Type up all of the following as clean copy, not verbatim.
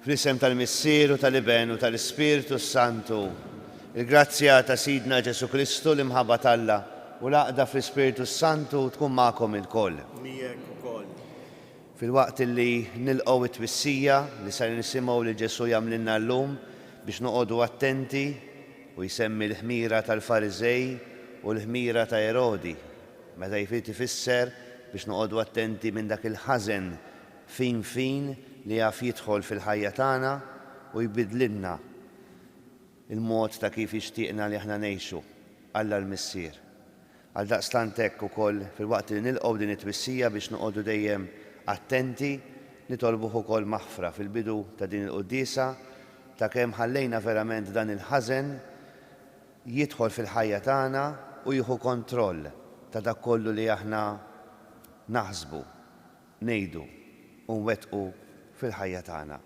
Fl-isem tal-Missieru, tal-Iben u tal-Ispiritu Santu, il-grazzja ta' Sidna Ġesu Kristu l-imħabba Alla u l-għaqda fl-Ispiritu Santu tkun magħkom ilkoll. Miegħek ukoll. Fil-waqt li nilqgħu it-twissija li se nisimgħu li Ġesu jagħmlilna llum biex noqogħdu attenti u jsemmi l-ħmira tal-Fariżej u l-ħmira ta' Erodi, meta jfid ifisser biex noqogħdu attenti minn dak il-ħażen fin li jaf jidħol fil-ħajja tagħna u jbidlilna il-mod ta' kif jixtieqna li aħna ngħixu Alla l-Missier. Għaldaqstant hekk ukoll fil-waqt li nilqgħu din it-twissija biex noqogħdu dejjem attenti nitolbuh ukoll maħfra fil-bidu ta' din il-quddiesa ta' kemm ħallejna verament dan il-ħażen jidħol fil-ħajja tagħna u jieħu kontroll ta' dak kollu li aħna naħsbu, ngħidu u nwettqu fil-ħajja tagħna.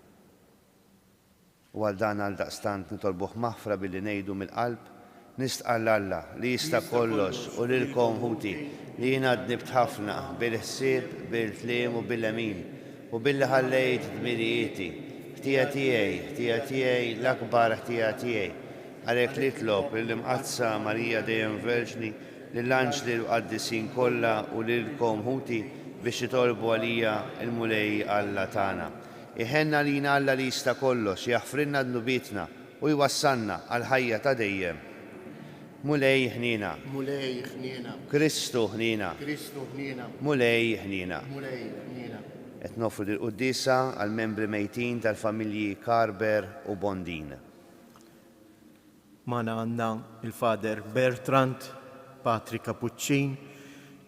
U għal dan għaldaqstant nitolbuh maħfra billi ngħidu mill-qalb nistqal Alla li jista' kollox u lilkom ħuti li jiena dnibt ħafna bil-ħsieb, bil-kliem u bil-lemin u billi ħallejt dmirijieti ħtija tiegħi l-akbar ħtija tiegħi. Għalhekk nitlob lill-imqazza Marija dejjem Verġni lill-anġli l-qaddisin kollha u lilkom ħuti biex jitolbu għalija il-mulej Alla tagħna. Iħenna lina Alla li jista' kollox, jaħfrilna dnubietna u jwassalna għal ħajja ta' dejjem. Mulej ħnina. Mulej ħnina. Kristu ħnina. Kristu ħnina. Mulej ħnina. Mulej ħnina. Qed nofru l-quddiesa għal membri mejtin tal-familji Carber u Bondin. Mana għandna il-Fader Bertrand Patri Cappuccin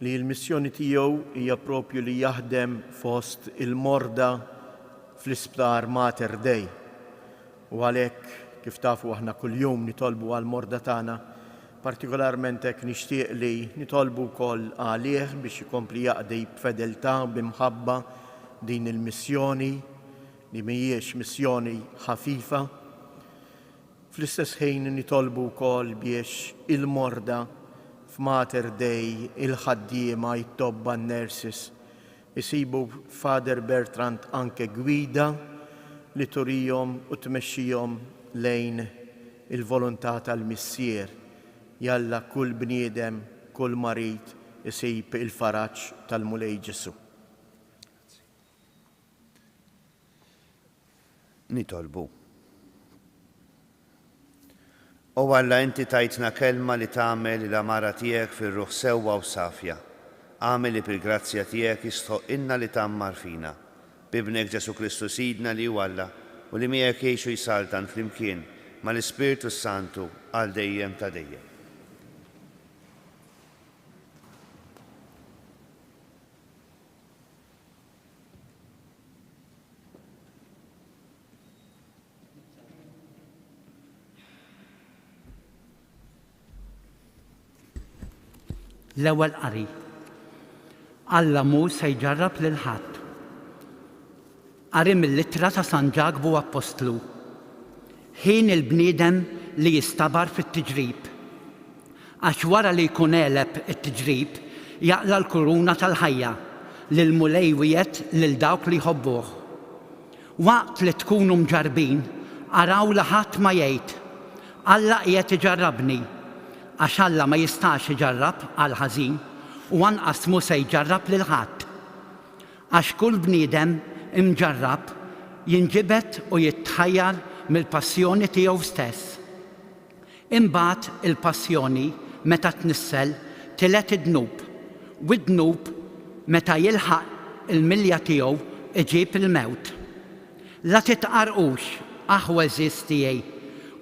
li l-missjoni tiegħu hija propju li jaħdem fost il-morda fl-isptar Mater Dei. U għalhekk kif tafu aħna kuljum nitolbu għall-morda tagħna, partikolarment hekk nixtieq li nitolbu wkoll għalih biex ikompli jaqdi b'fedeltà b'imħabba din il-missjoni li mhijiex missjoni ħafifa. Fl-istess ħin nitolbu wkoll biex il-morda f'Mater Dei il-ħaddiema jitobba n-nurses isibu Fader Bertrand anke gwida li turihom u tmexxihom lejn il-volontà tal-Missier. Jalla kull bniedem, kull marit isib il-faraġġ tal-Mulej Ġesu. Nitolbu. U Alla inti tajtna kelma li tagħmel l-amara tiegħek fir-ruħ sewwa u safja. Għamel li bil-grazzja tiegħek jistħoqilna li tammar fina. Bibnek Ġesu Kristu Sidna li hu Alla u li miegħek jgħixu jsaltan flimkien mal-Ispiritu Santu għal dejjem ta' dejjem. L-ewwel qari. Alla mhux se jġarrab lil ħadd. Qari mill-ittra ta' San Ġagbu Apostlu. Ħin il-bniedem li jistabar fit-tiġrib. Għax wara li jkun għeleb it-tiġrib jaqla l-kuruna tal-ħajja lil mulej wiegħed lil dawk li jħobbuh. Waqt li tkunu mġarbin araw li ħadd ma jgħid Alla qiegħed iġarrabni għax Alla ma jistax iġarrab għal ħażin u anqas mhu se jġarrab lil ħadd. Għax kull bniedem imġarrab jinġibed u jittħajjar mill-passjoni tiegħu stess. Imbagħad il-passjoni meta tnissel tilet id-dnub u d-dnub meta jilħaq il-milja tiegħu iġib il-mewt. La titqarqux aħweżiż tiegħi,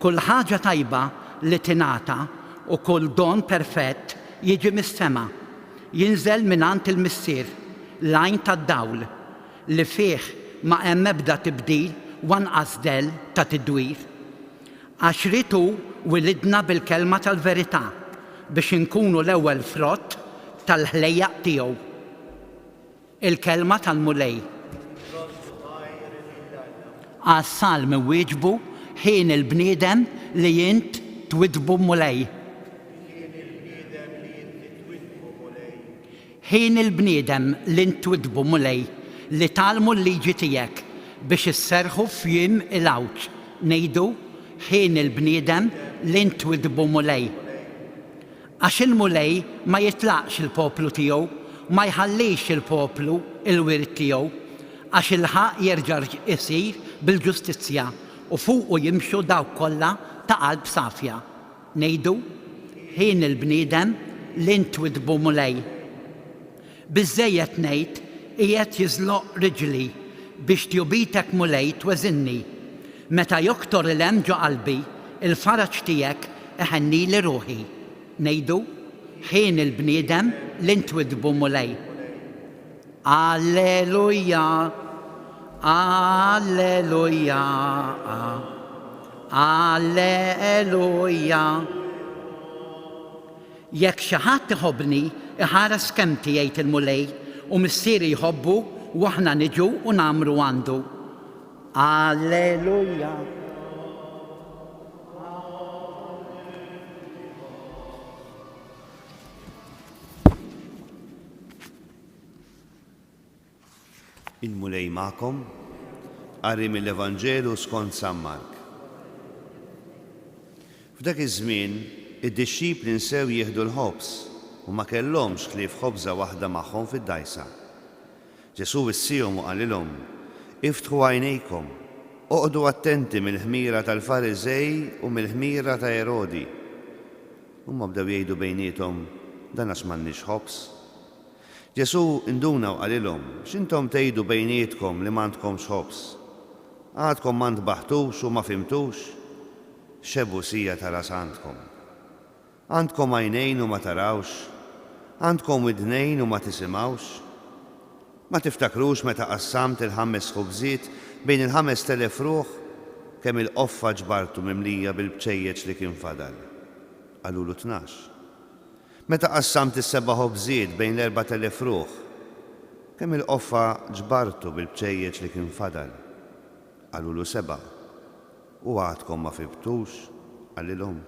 kull ħaġa tajba li tingħata u kull don perfett jiġi mis-sema, jinżel mingħand il-Missier, l-għajn tad-dawl, li fih ma hemm ebda tibdil u anqas del ta' tidwir. Għax ritu wilidna bil-kelma tal-verità biex inkunu l-ewwel frott tal-ħlejjaq tiegħu. Il-kelma tal-mulej. Għas-salm wieġbu ħin il-bniedem li jint twidbu mulej. Ħin il-bniedem li ntwidbu mulej li talmu l-liġi tiegħek biex isserħu f'jiem il-għawġ. Ngħidu ħin il-bniedem li ntwidbu mulej. Għax il-mulej ma jitlaqx il-poplu tiegħu, ma jħallix il-poplu il-wirt tiegħu, għax il-ħaq jerġa' isir bil-ġustizzja u fuqu jimxu dawk kollha ta' qalb safja. Ngħidu ħin il-bniedem li ntwidbu mulej. Biżżejjed ngħid qiegħed jiżloq riġli biex tjubitek mulej tweżinni. Meta joktor il-hemm ġo qalbi, il-faraġ tiegħek iħennili ruħi. Ngħidu ħin il-bniedem li ntwidbu mulej. Alleluja, alleluja, alleluja. Jekk xi ħadd iħobbni, iħares kemmti jgħid il-mulej u missieri jħobbu u aħna niġu u nagħmlu għandu. Alleluja. Il-mulej magħkom qari mill-Evanġelu skont San Mark. F'dak iż-żmien id-dixxipli nsew jieħdu l-ħobż u ma kellhomx ħlief ħobża waħda magħhom fid-dajsa. Ġesu wissihom u qalilhom: iftħu għajnejkom, oqgħdu attenti mill-ħmira tal-Fariżej u mill-ħmira ta' Erodi. Huma bdew jgħidu bejniethom: dan għax m'għandniex ħobż. Ġesu induna u qalilhom: x'intom tgħidu bejnietkom li m'għandkomx ħobż? Għadkom ma ntbaħtux u ma fimtux? Xebu sija ta' ras għandkom. Għandkom għajnejn u ma tarawx, għandkom widnejn u ma tisimgħux. Ma tiftakrux meta qassamt il-5 ħubżiet bejn il-5,000 ruħ kemm il-qoffa ġbartu mimlija bil-bċejjeċ li kien fadal? Qalulu 12. Meta qassamt is-7 ħobżiet bejn l-4,000 ruħ kemm il-qoffa ġbartu bil-bċejjeċ li kien fadal? Qalulu 7. U għadkom ma fibtux? Qalilhom.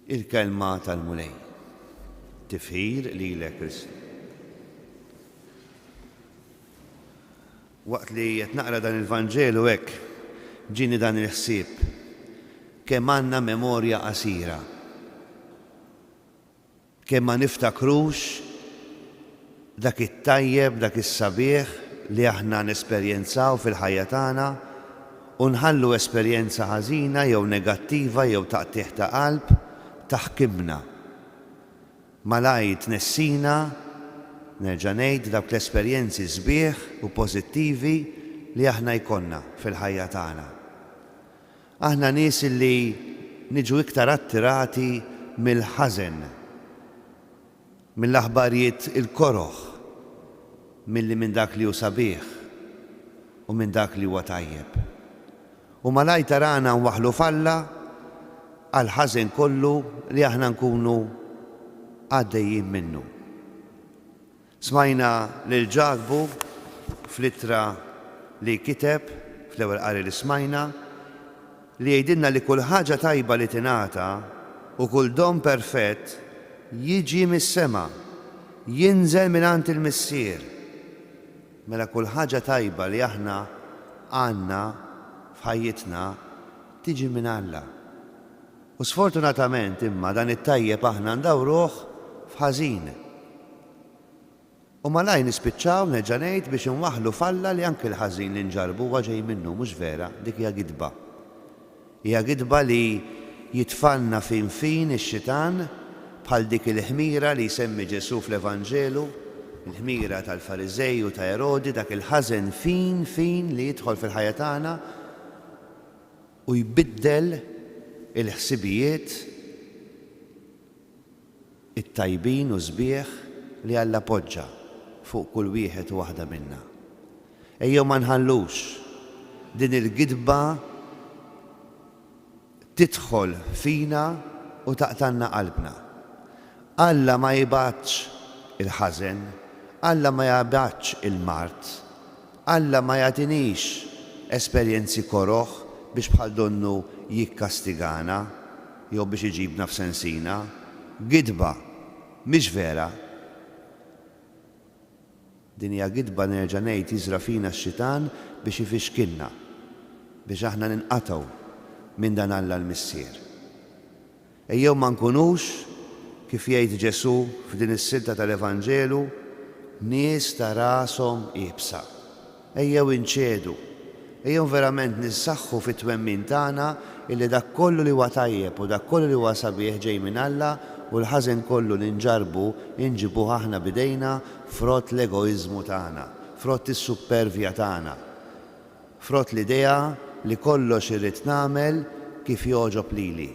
Il-kelma tal-mulej. Tifħir lilek Kristu. Waqt li qed naqra dan il-Vanġelu hekk ġini dan il-ħsieb kemm għandna memorja qasira. Kemm ma niftakrux dak it-tajjeb, dak is-sabiħ li aħna nesperjenzaw fil-ħajja tagħna u nħallu esperjenza ħażina jew negattiva jew taqtieħ ta' qalb taħkimna. Malaj tnessina nerġa' ngħid dawk l-esperjenzi sbieħ u pożittivi li aħna jkollna fil-ħajja tagħna. Aħna nies li niġu iktar attirati mill-ħażen, mill-aħbarijiet il-koroħ, milli minn dak li hu sabiħ u minn dak li huwa tajjeb. U malaj tarana nwaħlu falla għal ħażen kollu li aħna nkunu għaddejjin minnu. Smajna lil Ġagbu fl-ittra li kiteb fl-ewwel qari li smajna li jgħidilna li kull ħaġa tajba li tingħata u kull don perfett jiġi mis-sema, jinżel mingħand il-Missier. Mela kull ħaġa tajba li aħna għandna f'ħajjitna tiġi minn Alla. U sfortunatament imma dan it-tajjeb aħna ndawruh f'ħażin. U malaj nispiċċaw nerġa' ngħid biex inwaħħlu falla li anke l-ħażin li nġarbu huwa ġej minnu mhux vera, dik hija gidba. Hija gidba li jitfanna fin ix-xitan bħal dik il-ħmira li jsemmi Ġesu fl-Evanġelu, il-ħmira tal-Fariżej u ta' Erodi, dak il-ħażen fin li jidħol fil-ħajja tagħna u jbiddel il-ħsibijiet it-tajbin u sbieħ li Alla poġġa fuq kull wieħed u waħda minna. Ejjew ma nħallux din il-gidba tidħol fina u taqtanna qalbna. Alla ma jibatx il-ħażen, Alla ma jibatx il-mart, Alla ma jagħtinix esperjenzi koroħ biex bħal donnu jikkastigana jew biex iġibna f'sensina. Gidba mhix vera. Din hija gidba nerġa' ngħid jiżra fina x-xitan biex ifixkilna, biex aħna ninqatgħu minn dan Alla l-Missier. Ejjew ma nkunux kif jgħid Ġesu f'din is-silta tal-Evanġelu nies ta' rashom iebsa. Ejjew inċedu, ejjew verament nissaħħu fit-twemmin tagħna illi dak kollu li huwa tajjeb u dak kollu li huwa sabiħ ġej minn Alla u l-ħażen kollu li nġarbu inġibuh aħna bidejna frott l-egoiżmu tagħna, frott is-supervja tagħna, frott l-idea li kollox irrid nagħmel kif jogħġob lili.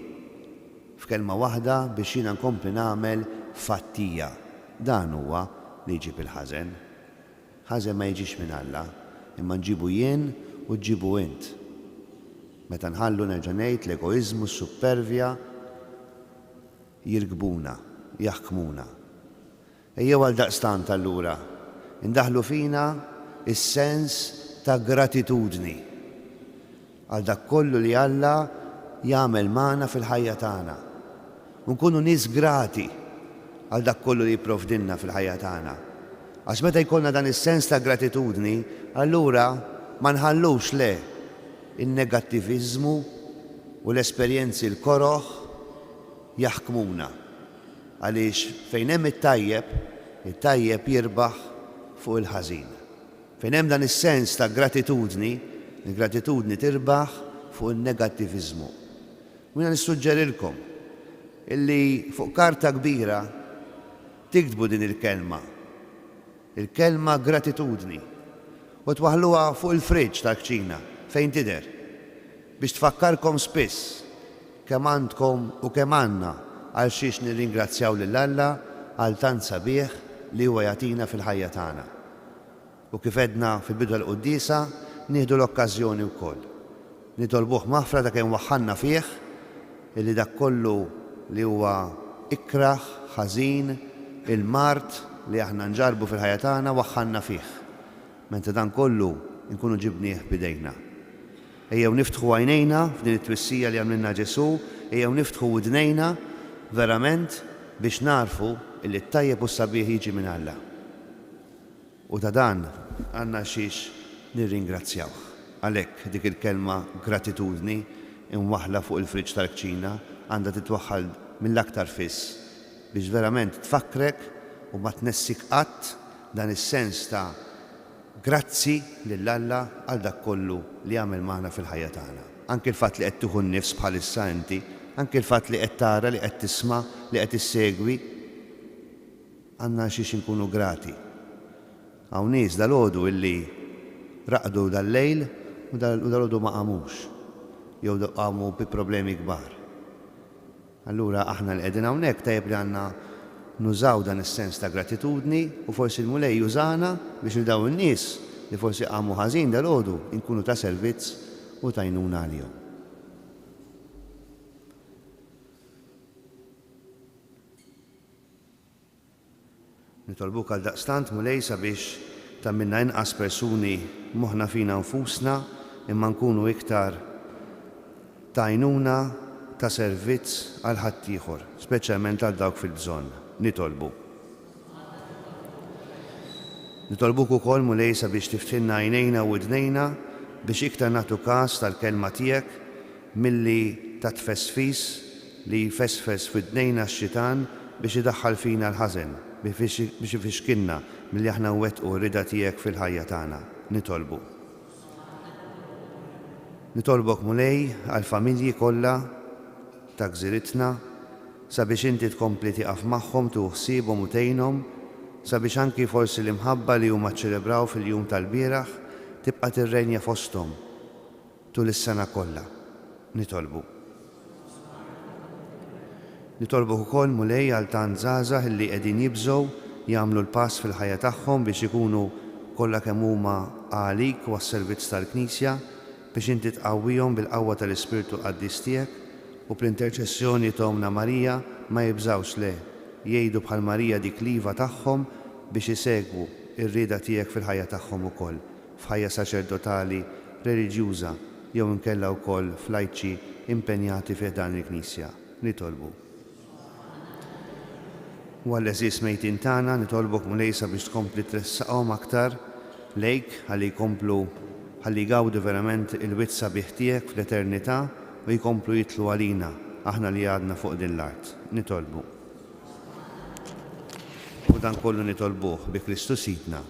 F'kelma waħda biex jiena nkompli nagħmel fattija. Dan huwa li jġib il-ħażen. Ħażen ma jiġix minn Alla, imma nġibu jien u ġibu int. Meta nħallu nerġa' ngħid l-egoiżmu, s-supervja jirkbuna, jaħkmuna. Ejjew għal daqstant allura indaħlu fina is-sens ta' gratitudni għal dak kollu li Alla jagħmel magħna fil-ħajja tagħna. Nkunu nies grati għal dak kollu li jipprovdilna fil-ħajja tagħna. Għax meta jkollna dan is-sens ta' gratitudni, allura ma nħallux le in-negattiviżmu u l-esperjenzi l-koroħ jaħkmuna. Għaliex fejn hemm it-tajjeb jirbaħ fuq il-ħażin. Fejn hemm dan is-sens ta' gratitudni, il-gratitudni tirbaħ fuq il-negattiviżmu. U jiena nissuġġerilkom illi fuq karta kbira tiktbu din il-kelma gratitudni, u twaħluha fuq il-friġġ tal-kċina fejn tidher biex tfakkarkom spiss kemm għandkom u kemm għandna għal xiex nirringrazzjaw lil Alla għal tant sabiħ li huwa jagħtina fil-ħajja tagħna. U kif għedna fil-bidu l-Qudiesa nieħdu l-okkażjoni wkoll. Nitolbuh maħfra ta' kemm waħħalna fih illi dak kollu li huwa ikraħ, ħażin, il-mart li aħna nġarbu fil-ħajja tagħna waħħalna fih. Menta dan kollu nkunu ġibnieh bidejna. Ejjew niftħu għajnejna f'din it-twissija li għamlilna Ġesu, ejjew niftħu widnejna verament biex narfu illi t-tajjeb u s-sabiħ jiġi minn Alla. U ta' dan għandna xiex nirringrazzjawh. Għalhekk dik il-kelma gratitudni imwaħla fuq il-friġġ tal-kċina għandha titwaħħal mill-aktar fiss biex verament tfakkrek u ma tnessik qatt dan is-sens ta' grazzi lill-Alla għal dak kollu li għamel magħna fil-ħajja tagħna. Anke l-fatt li qed tieħu nnifs bħalissa inti, anke l-fatt li qed tara, li qed tisma', li qed issegwi, għandna xiex inkunu grati. Hawn nies dalgħodu illi raqdu dal-lejl u dalgħodu ma qamux, jew qamu bi problemi kbar. Allura aħna li qegħdin hawnhekk tajjeb li għandna nużaw dan is-sens ta' gratitudni u forsi l-mulej jużana biex il-daw in-nies li forsi qamu ħażin dalgħodu inkunu ta' servizz u tajnuna għalihom. Nitolbuk għal daqstant mulej sabiex tammilna inqas persuni moħħna fina nfusna imma nkunu iktar tajnuna ta' servizz għal ħaddieħor, speċjalment għal dawk fil-bżonn. Nitolbuk ukoll mulej sabiex tiftinna għajnejna u widnejna biex iktar nagħtu każ tal-kelma tiegħek milli ta' tfesfis li jfesfes f'idnejna x-xitan biex idaħħal fina l-ħażen, biex ifixkilna milli aħna nwettqu r-rida tiegħek fil-ħajja tagħna. Nitolbok mulej għall-familji kollha ta' gżiritna sabiex inti tkompli tieqaf magħhom tu ħsiebhom u tgħinhom sabiex anki forsi l-imħabba li huma ċċelebraw fil-jum tal-bieraħ tibqa' tirrenja fosthom tul is-sena kollha. Nitolbok ukoll mulej għal tant żgħażagħ illi qegħdin jibżgħu jagħmlu l-pass fil-ħajja tagħhom biex ikunu kollha kemm huma għalik u għas-servizz tal-Knisja biex inti tqawwihom bil-qawwa tal-Ispiritu Qaddis tiegħek u bl-interċessjoni ta' Omna Marija ma jibżawx le jgħidu bħal Marija dik liva tagħhom biex isegwu ir-rieda tiegħek fil-ħajja tagħhom ukoll, f'ħajja saċerdotali, reliġjuża jew inkella wkoll f'lajċi impenjati fih dan il-Knisja. Nitolbu. U għall-eżis mejtin tagħna nitolbok mulejsa biex tkompli tressaqhom aktar lejk ħalli jkomplu ħalli jgawdu verament il-wizza biħtiek fl-eternità u jkomplu jitlu għalina aħna li għadna fuq din l-art. Nitolbu. U dan kollu nitolbuh bi Kristu Sidna.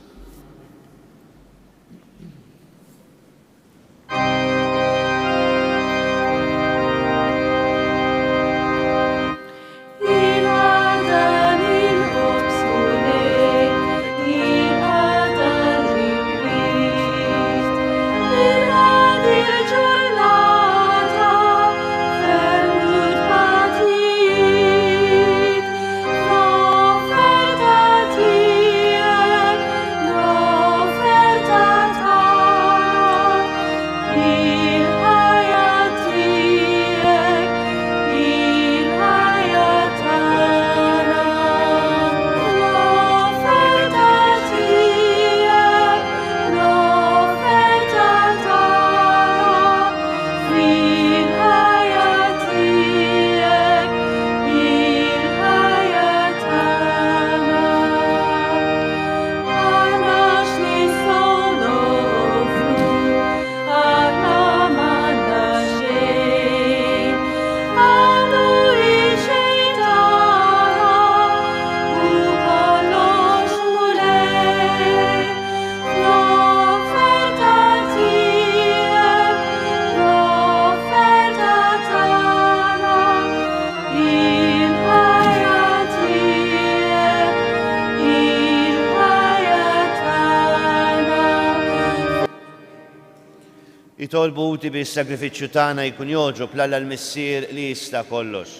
Jitolbu uti bi s-sagrifiċċju tagħna jkun joġob l-Alla l-Missier li jista' kollox.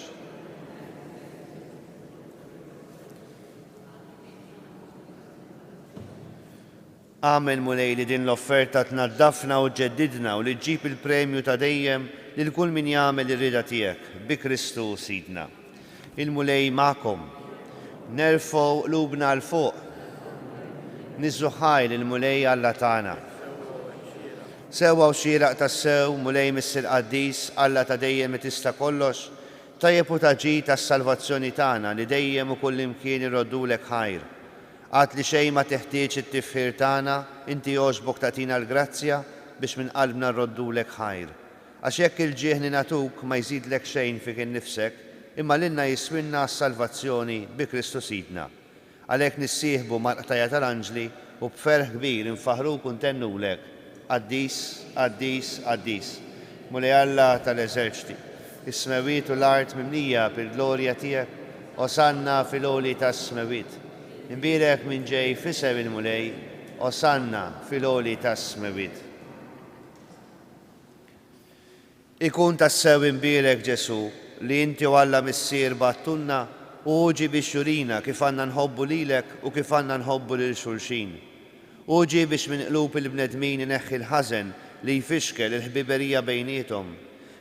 Għamel mulej li din l-offerta tnaddafna u ġeddidna u li ġġib il-premju ta' dejjem lil kull min jagħmel ir-rida tiegħek bi Kristu Sidna. Il-mulej magħkom. Nerfgħu qlubna l fuq. Niżżuħħaj lill-mulej Alla tagħna. Sewwa u xieraq tas-sew mulej Missier Qaddis Alla ta' dejjem li tista' kollox, tajjeb u taġid tas-salvazzjoni tagħna li dejjem u kull imkien irroddulek ħajr. Għad li xejn ma teħtieġ it-tifħir tagħna, inti jogħġbok tagħtina l-grazzja biex minn qalbna nroddulek ħajr. Għax jekk il-ġieħ li nagħtuk ma jżidlek xejn fik innifsek, imma lilna jiswinna s-salvazzjoni bi Kristu Sidna. Għalhekk nissieħbu mal-qtajja tal-anġli u b'ferħ kbir infaħruk u ntennulek. Qaddis, Qaddis, Qaddis, mulej Alla tal-eżerċti, is-smewiet u l-art mimlija bil-glorja tiegħek, osanna fil-għoli tas-smewiet. Imbierek minn ġej fisem il-mulej, osanna fil-għoli tas-smewiet. Ikun tas-sew imbierek Ġesu li inti u Alla Missier battunna u uġi biex jurina kif għandna nħobbu lilek u kif għandna nħobbu lil xulxin. Uġi biex minn qlub il-bnedmin ineħħi l-ħażen li jfixkel il-ħbiberija bejniethom.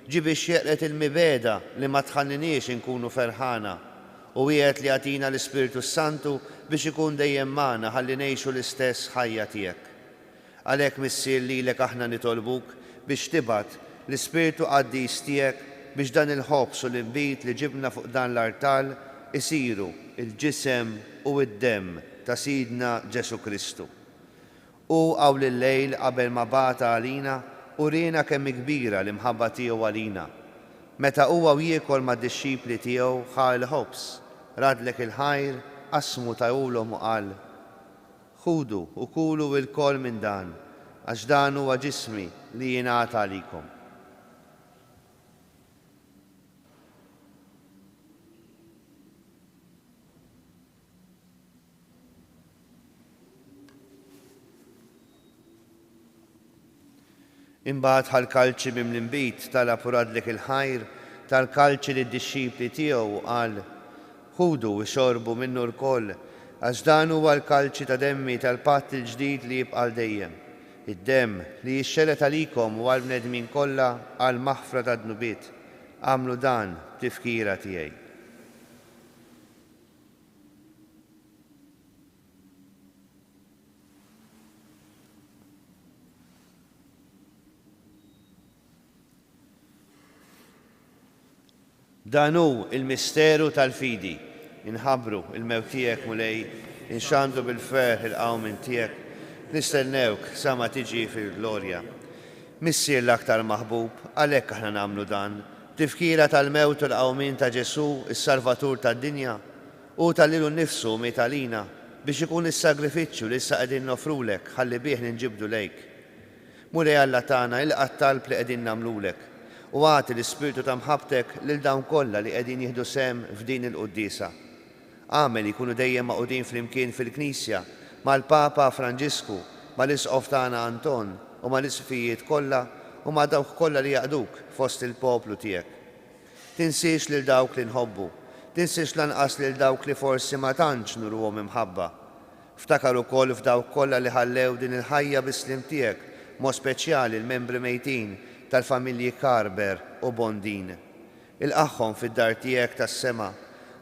Ġi biex jeqret il-mibeda li ma tħalliniex inkunu ferħana. U wieħed li għatina l-Ispiritu Santu biex ikun dejjem magħna ħalli ngħixu l-istess ħajja tiegħek. Għalhekk Missier lilek aħna nitolbuk biex tibgħat l-Ispiritu Qaddis tiegħek biex dan il-ħobbs u l-inbit li ġibna fuq dan l-artal isiru il-ġisem u id-demm ta' Sidna Ġesu Kristu. U għawl il-lejl qabel ma bata għalina u rina kemm kbira l-imħabba tiegħu għalina. Meta huwa jiekol mad-dixxipli tiegħu ħa l-ħobs, radlek il-ħajr, qasmu tajulhom u qal: Ħudu u kulu l-kol minn dan, għax dan huwa ġismi li jingħata għalikom. Imbagħad ħall-kalċi miml-inbit talab u radlek il-ħajr tal-kalċi lid-dixxipli tiegħu qal: Ħudu u xorbu minnu l-koll, għax dan huwa l-kalċi ta' demmi tal-patt il-ġdid li jibqa' dejjem. Id-demm li jixxelet għalikom u għall-bnedmin kollha għal maħfra ta' dnubiet. Għamlu dan tifkira tiegħi. Dan hu il-misteru tal-fidi. inħabru il-mewt tiegħek mulej, inxandu bil-ferħ il-qawmin tiegħek, nistennewk sama tiġi fil-glorja. Missier l-aktar maħbub, għalhekk aħna nagħmlu dan, tifkira tal-mewt u l-qawmin ta' Ġesu, is-Salvatur tad-dinja, u tal-lilu nnifsu mitalina biex ikun is-sagrifiċċju li issa qegħdin nofrulek ħalli bih ninġibdu lejk. Mulej Alla tagħna ilqa' talb li qegħdin nagħmlulek u għati l-ispirtu ta' mħabbtek lil dawn kollha li qegħdin jieħdu sehem f'din il-qudiesa. Għamel jkunu dejjem maqudin flimkien fil-Knisja mal-Papa Franġisku, mal-Isqof tagħna Anton u mal-isfijiet kollha u ma' dawk kollha li jaqduk fost il-poplu tiegħek. Tinsiex lil dawk li nħobbu, tinsiex lanqas lil dawk li forsi ma tantx nurhom imħabba. Ftakar ukoll f'dawk kollha li ħallew din il-ħajja bis-slim tiegħek, mod speċjali l-membri mejtin tal-familji Karber u Bondin. Il-qaħħom fid-dar tiegħek tas-sema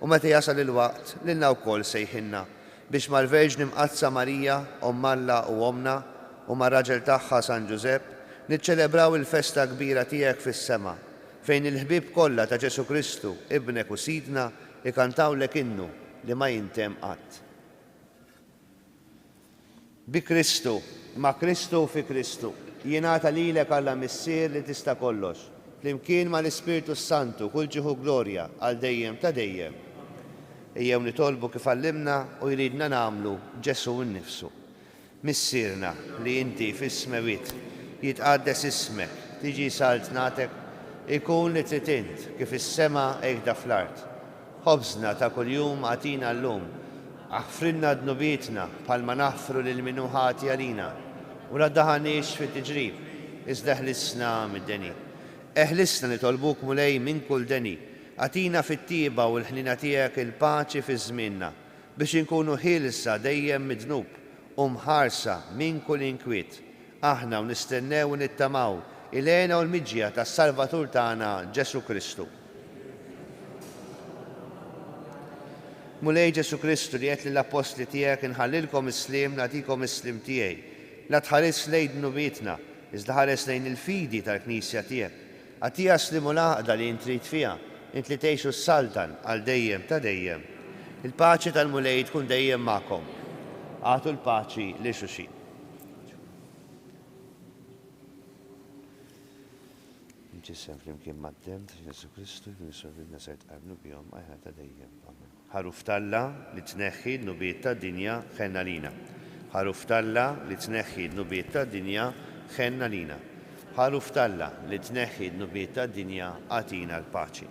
u meta jasal il-waqt lilna wkoll sejħinna biex mal-Verġni Mqazza Marija, Omm Alla u Omna u mar-raġel tagħha San Ġusepp niċċelebraw il-festa kbira tiegħek fis-sema fejn il-ħbieb kollha ta' Ġesu Kristu, ibnek u sidna, ikantawlek innu li ma jintemm qatt. Bi Kristu, ma' Kristu fi Kristu, jingħata lilek Alla missier li tista' kollox, flimkien mal-Ispirtu Santu kull ġieħu glorja għal dejjem ta' dejjem. Ejjew nitolbu kif għallimna u jridna nagħmlu Ġesu nnifsu. Missierna li inti fis-smewiet jitqaddes ismek, tiġi salt natek, ikun li trid int kif is-sema hekk fl-art. Ħobżna ta' kuljum għatina llum, aħfrilna dnubietna bħalma naħfru lil min hu ħati għalina u la ddaħħalniex fit-tiġrib, iżda ħlisna mid-deni. Eħlisna nitolbuk mulej minn kull deni, għatina fit-tieba u l-ħnina tiegħek il-paċi fi żmienna biex inkunu ħielsa dejjem midnub u mħarsa minn kull inkwiet. Aħna u nistennew u nittamaw il-għena u l-miġja tas-Salvatur tagħna Ġesu Kristu. Mulej Ġesu Kristu li qed lill-Apostli tiegħek inħallilkom is-sliem nagħtikom is-sliem tiegħi. La tħares lejn dnubietna, iżda ħares lejn il-fidi tal-Knisja tiegħek. Għatija slimu l-għaqda li intrid fiha, int li tgħixu s-saltan għal dejjem ta' dejjem. Il-paċi tal-mulej tkun dejjem magħkom. Għatu l-paċi li xulxin. Ġisem flimkien mad-dem ta' Ġesu Kristu jkun isorbilna ser tqablu bihom għajħa ta' dejjem. Ħaruf talla li tneħħi d-nubiet tad-dinja ħenna lina. Ħaruf talla li tneħħi d-nubiet tad-dinja ħenna lina. Ħaruf talla li tneħħi d-nubiet tad-dinja għatina l-paċi.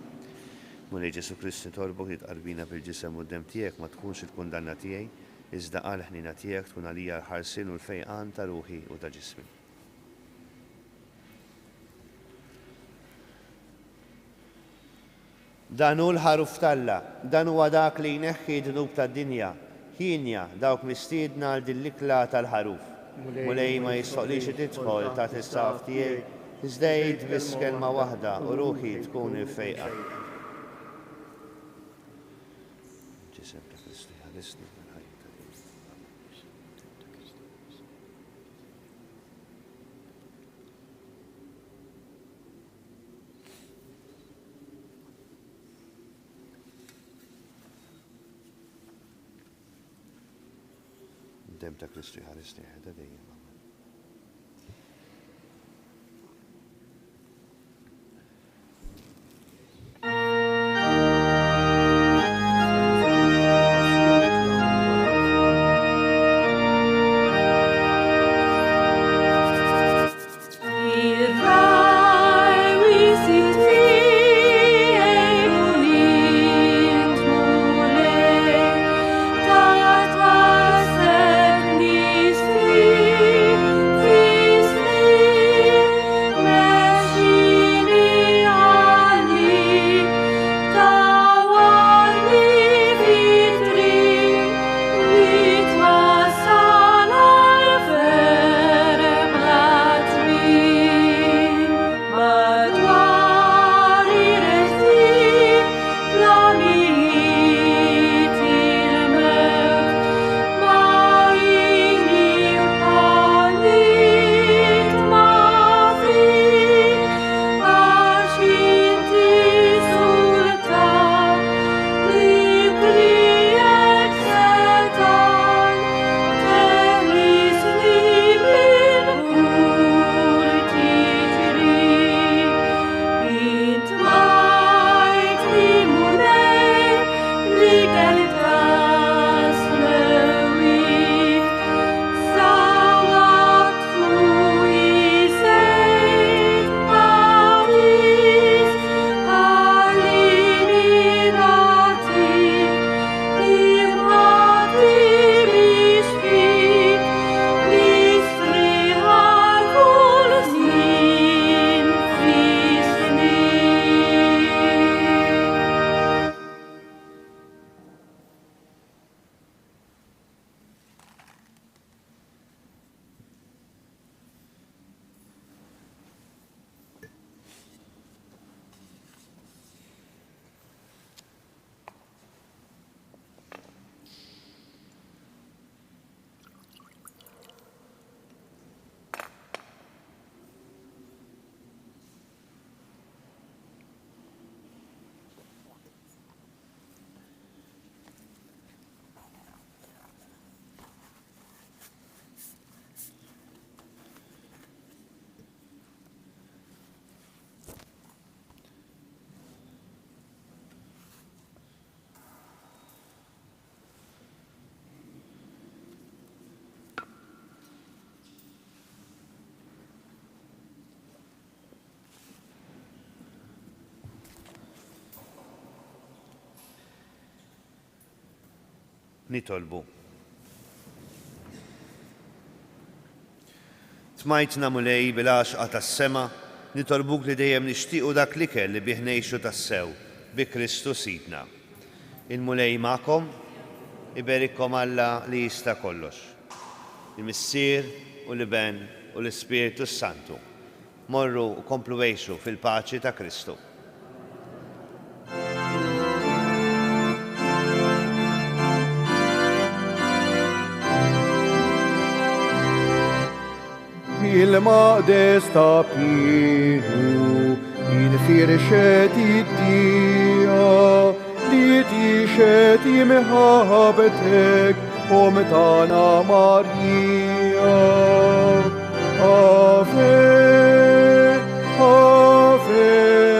Mulej Ġesu Kristu torbok li tqarbina bil-ġisem u d-dem tiegħek ma tkunx il-kundanna tiegħi, iżda qal ħnina tiegħek tkun għalija l-ħarsin u l-fejqan ta' ruħi u ta' ġismi. Dan hu l-ħaruf talla, dan huwa dak li jneħħi d-dnub tad-dinja, ħinja dawk mistiedna għal din l-ikla tal-ħaruf. Mulej ma jissoqlix tidħol ta' is-saf tiegħi, iżda jgħid biss kelma waħda u ruħi tkun irfejqa. Ġisem ta' Kristu ħarisni mill-ħajja tal-Ġisem. Dem ta' Kristu ħarisni ħedha dejjem. Free. nitolbu. Tmajtna mulej bil-għaxqa tas-sema, nitolbuk li dejjem nixtiequ dak l-ikel li bih ngħixu tassew bi Kristu Sidna. Il-mulej magħkom, iberikkom Alla li jista' kollox. Il-Missier u l-Iben u l-Ispiritu Santu. Morru u komplu għejxu fil-paċi ta' Kristu. Il-maqdes ta' Pinu, il-firxet id-dija, li tixet imħabetek, Tana Marija. Ave, Ave,